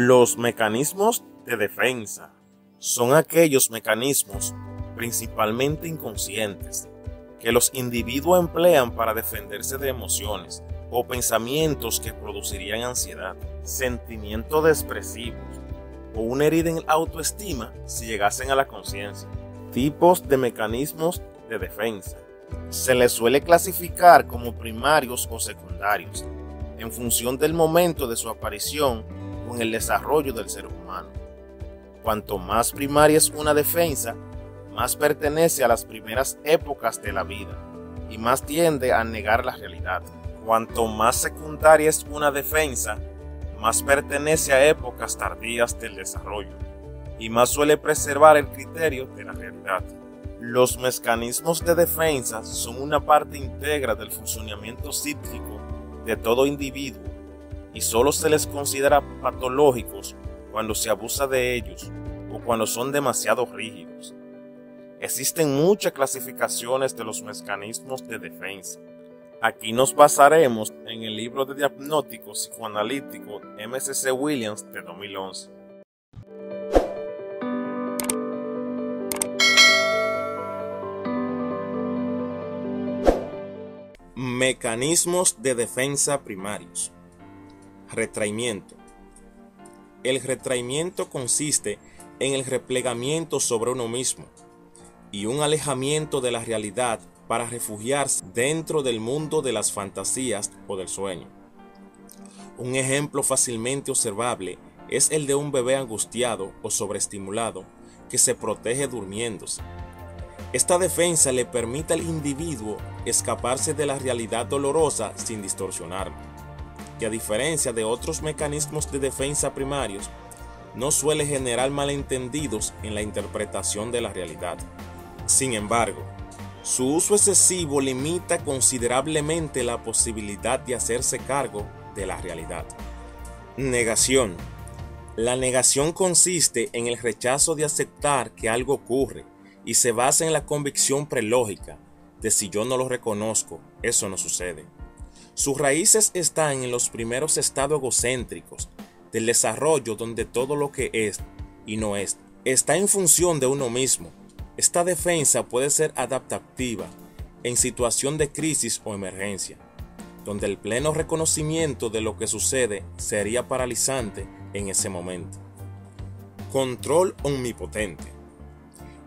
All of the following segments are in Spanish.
Los mecanismos de defensa son aquellos mecanismos principalmente inconscientes que los individuos emplean para defenderse de emociones o pensamientos que producirían ansiedad, sentimientos depresivos o una herida en la autoestima si llegasen a la conciencia. Tipos de mecanismos de defensa. Se les suele clasificar como primarios o secundarios, en función del momento de su aparición o en el desarrollo del ser humano. Cuanto más primaria es una defensa, más pertenece a las primeras épocas de la vida y más tiende a negar la realidad. Cuanto más secundaria es una defensa, más pertenece a épocas tardías del desarrollo y más suele preservar el criterio de la realidad. Los mecanismos de defensa son una parte íntegra del funcionamiento psíquico de todo individuo y solo se les considera patológicos cuando se abusa de ellos o cuando son demasiado rígidos. Existen muchas clasificaciones de los mecanismos de defensa. Aquí nos basaremos en el libro de diagnóstico psicoanalítico MSC Williams de 2011. Mecanismos de defensa primarios. Retraimiento. El retraimiento consiste en el replegamiento sobre uno mismo y un alejamiento de la realidad para refugiarse dentro del mundo de las fantasías o del sueño. Un ejemplo fácilmente observable es el de un bebé angustiado o sobreestimulado que se protege durmiéndose. Esta defensa le permite al individuo escaparse de la realidad dolorosa sin distorsionarla, que a diferencia de otros mecanismos de defensa primarios, no suele generar malentendidos en la interpretación de la realidad. Sin embargo, su uso excesivo limita considerablemente la posibilidad de hacerse cargo de la realidad. Negación. La negación consiste en el rechazo de aceptar que algo ocurre y se basa en la convicción prelógica de si yo no lo reconozco, eso no sucede. Sus raíces están en los primeros estados egocéntricos del desarrollo, donde todo lo que es y no es está en función de uno mismo. Esta defensa puede ser adaptativa en situación de crisis o emergencia, donde el pleno reconocimiento de lo que sucede sería paralizante en ese momento. Control omnipotente.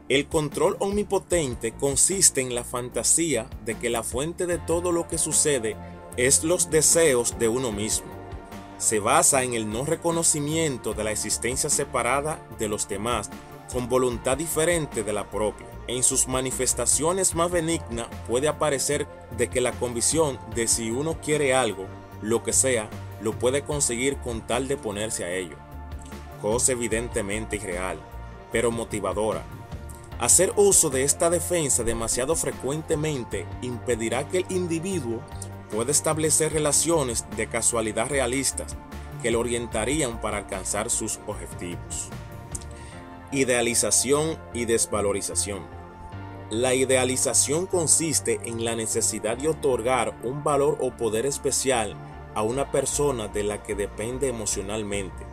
El control omnipotente consiste en la fantasía de que la fuente de todo lo que sucede es los deseos de uno mismo. Se basa en el no reconocimiento de la existencia separada de los demás con voluntad diferente de la propia. En sus manifestaciones más benignas puede aparecer de que la convicción de si uno quiere algo, lo que sea, lo puede conseguir con tal de ponerse a ello. Cosa evidentemente irreal, pero motivadora. Hacer uso de esta defensa demasiado frecuentemente impedirá que el individuo pueda establecer relaciones de casualidad realistas que lo orientarían para alcanzar sus objetivos. Idealización y desvalorización. La idealización consiste en la necesidad de otorgar un valor o poder especial a una persona de la que depende emocionalmente,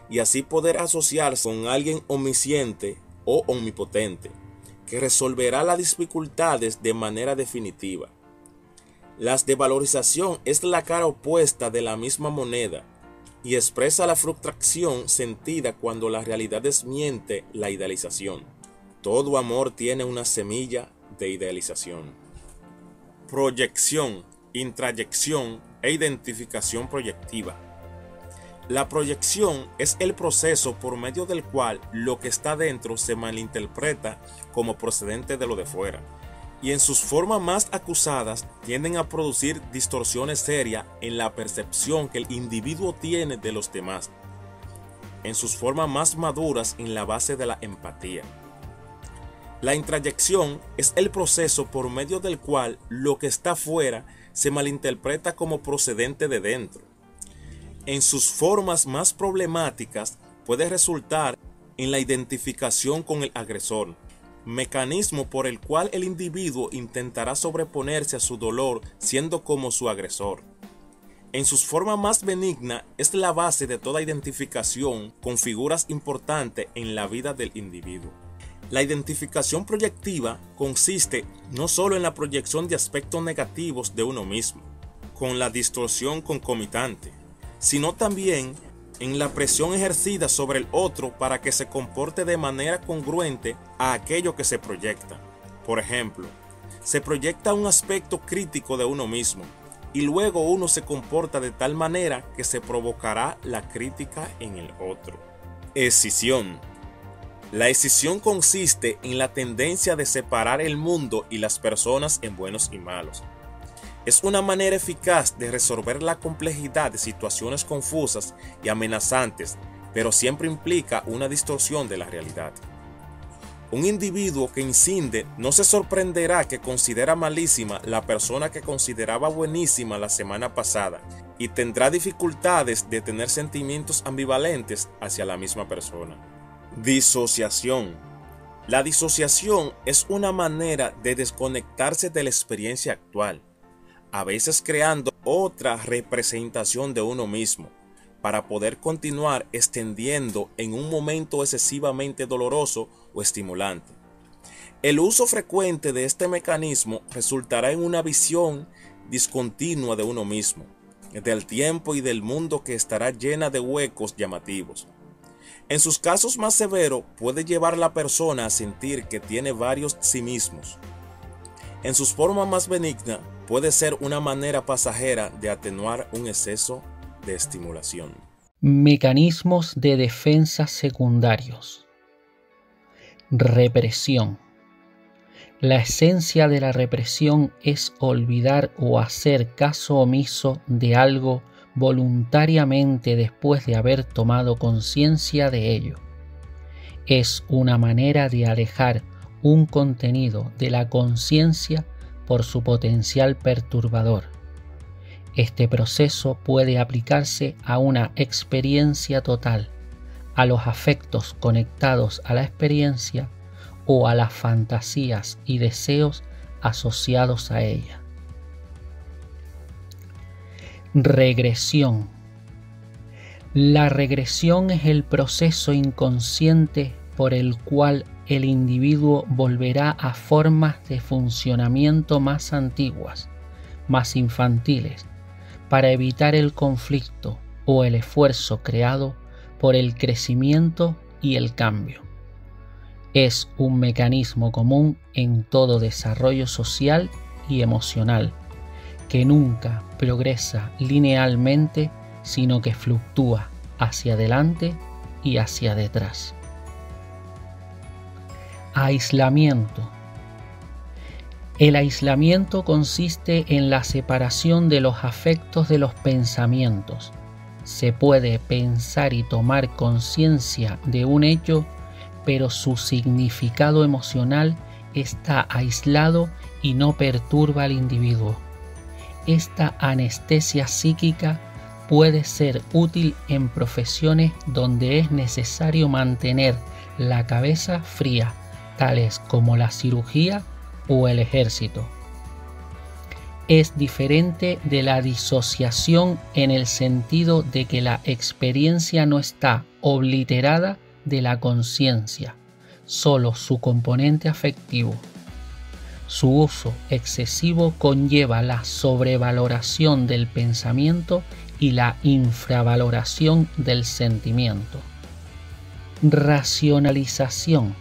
y así poder asociarse con alguien omnisciente o omnipotente, que resolverá las dificultades de manera definitiva. La desvalorización es la cara opuesta de la misma moneda y expresa la frustración sentida cuando la realidad desmiente la idealización. Todo amor tiene una semilla de idealización. Proyección, intrayección e identificación proyectiva. La proyección es el proceso por medio del cual lo que está dentro se malinterpreta como procedente de lo de fuera, y en sus formas más acusadas tienden a producir distorsiones serias en la percepción que el individuo tiene de los demás, en sus formas más maduras en la base de la empatía. La intrayección es el proceso por medio del cual lo que está fuera se malinterpreta como procedente de dentro. En sus formas más problemáticas puede resultar en la identificación con el agresor, mecanismo por el cual el individuo intentará sobreponerse a su dolor siendo como su agresor. en sus formas más benigna, es la base de toda identificación con figuras importantes en la vida del individuo. La identificación proyectiva consiste no solo en la proyección de aspectos negativos de uno mismo, con la distorsión concomitante, sino también en la presión ejercida sobre el otro para que se comporte de manera congruente a aquello que se proyecta. Por ejemplo, se proyecta un aspecto crítico de uno mismo y luego uno se comporta de tal manera que se provocará la crítica en el otro. Escisión. La escisión consiste en la tendencia de separar el mundo y las personas en buenos y malos. Es una manera eficaz de resolver la complejidad de situaciones confusas y amenazantes, pero siempre implica una distorsión de la realidad. Un individuo que incide no se sorprenderá que considera malísima la persona que consideraba buenísima la semana pasada y tendrá dificultades de tener sentimientos ambivalentes hacia la misma persona. Disociación. La disociación es una manera de desconectarse de la experiencia actual, a veces creando otra representación de uno mismo, para poder continuar extendiendo en un momento excesivamente doloroso o estimulante. El uso frecuente de este mecanismo resultará en una visión discontinua de uno mismo, del tiempo y del mundo que estará llena de huecos llamativos. En sus casos más severos puede llevar a la persona a sentir que tiene varios sí mismos. En sus formas más benignas puede ser una manera pasajera de atenuar un exceso de estimulación. Mecanismos de defensa secundarios. Represión. La esencia de la represión es olvidar o hacer caso omiso de algo voluntariamente después de haber tomado conciencia de ello. Es una manera de alejar un contenido de la conciencia por su potencial perturbador. Este proceso puede aplicarse a una experiencia total, a los afectos conectados a la experiencia o a las fantasías y deseos asociados a ella. Regresión. La regresión es el proceso inconsciente por el cual el individuo volverá a formas de funcionamiento más antiguas, más infantiles, para evitar el conflicto o el esfuerzo creado por el crecimiento y el cambio. Es un mecanismo común en todo desarrollo social y emocional, que nunca progresa linealmente, sino que fluctúa hacia adelante y hacia detrás. Aislamiento. El aislamiento consiste en la separación de los afectos de los pensamientos. Se puede pensar y tomar conciencia de un hecho, pero su significado emocional está aislado y no perturba al individuo. Esta anestesia psíquica puede ser útil en profesiones donde es necesario mantener la cabeza fría, tales como la cirugía o el ejército. Es diferente de la disociación en el sentido de que la experiencia no está obliterada de la conciencia, solo su componente afectivo. Su uso excesivo conlleva la sobrevaloración del pensamiento y la infravaloración del sentimiento. Racionalización.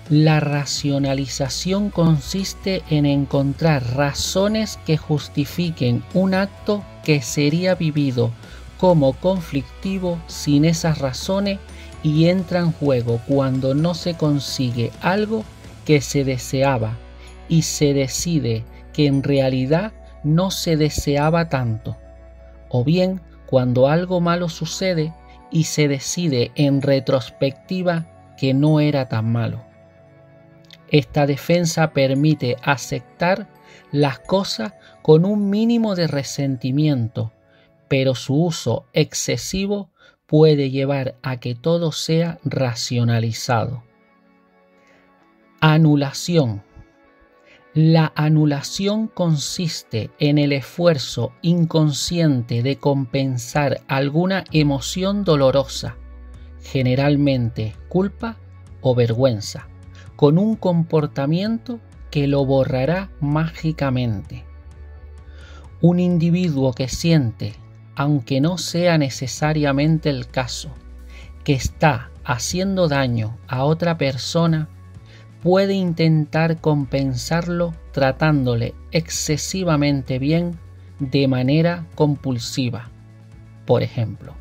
La racionalización consiste en encontrar razones que justifiquen un acto que sería vivido como conflictivo sin esas razones y entra en juego cuando no se consigue algo que se deseaba y se decide que en realidad no se deseaba tanto, o bien cuando algo malo sucede y se decide en retrospectiva que no era tan malo. Esta defensa permite aceptar las cosas con un mínimo de resentimiento, pero su uso excesivo puede llevar a que todo sea racionalizado. Anulación. La anulación consiste en el esfuerzo inconsciente de compensar alguna emoción dolorosa, generalmente culpa o vergüenza, con un comportamiento que lo borrará mágicamente. Un individuo que siente, aunque no sea necesariamente el caso, que está haciendo daño a otra persona, puede intentar compensarlo tratándole excesivamente bien de manera compulsiva. Por ejemplo,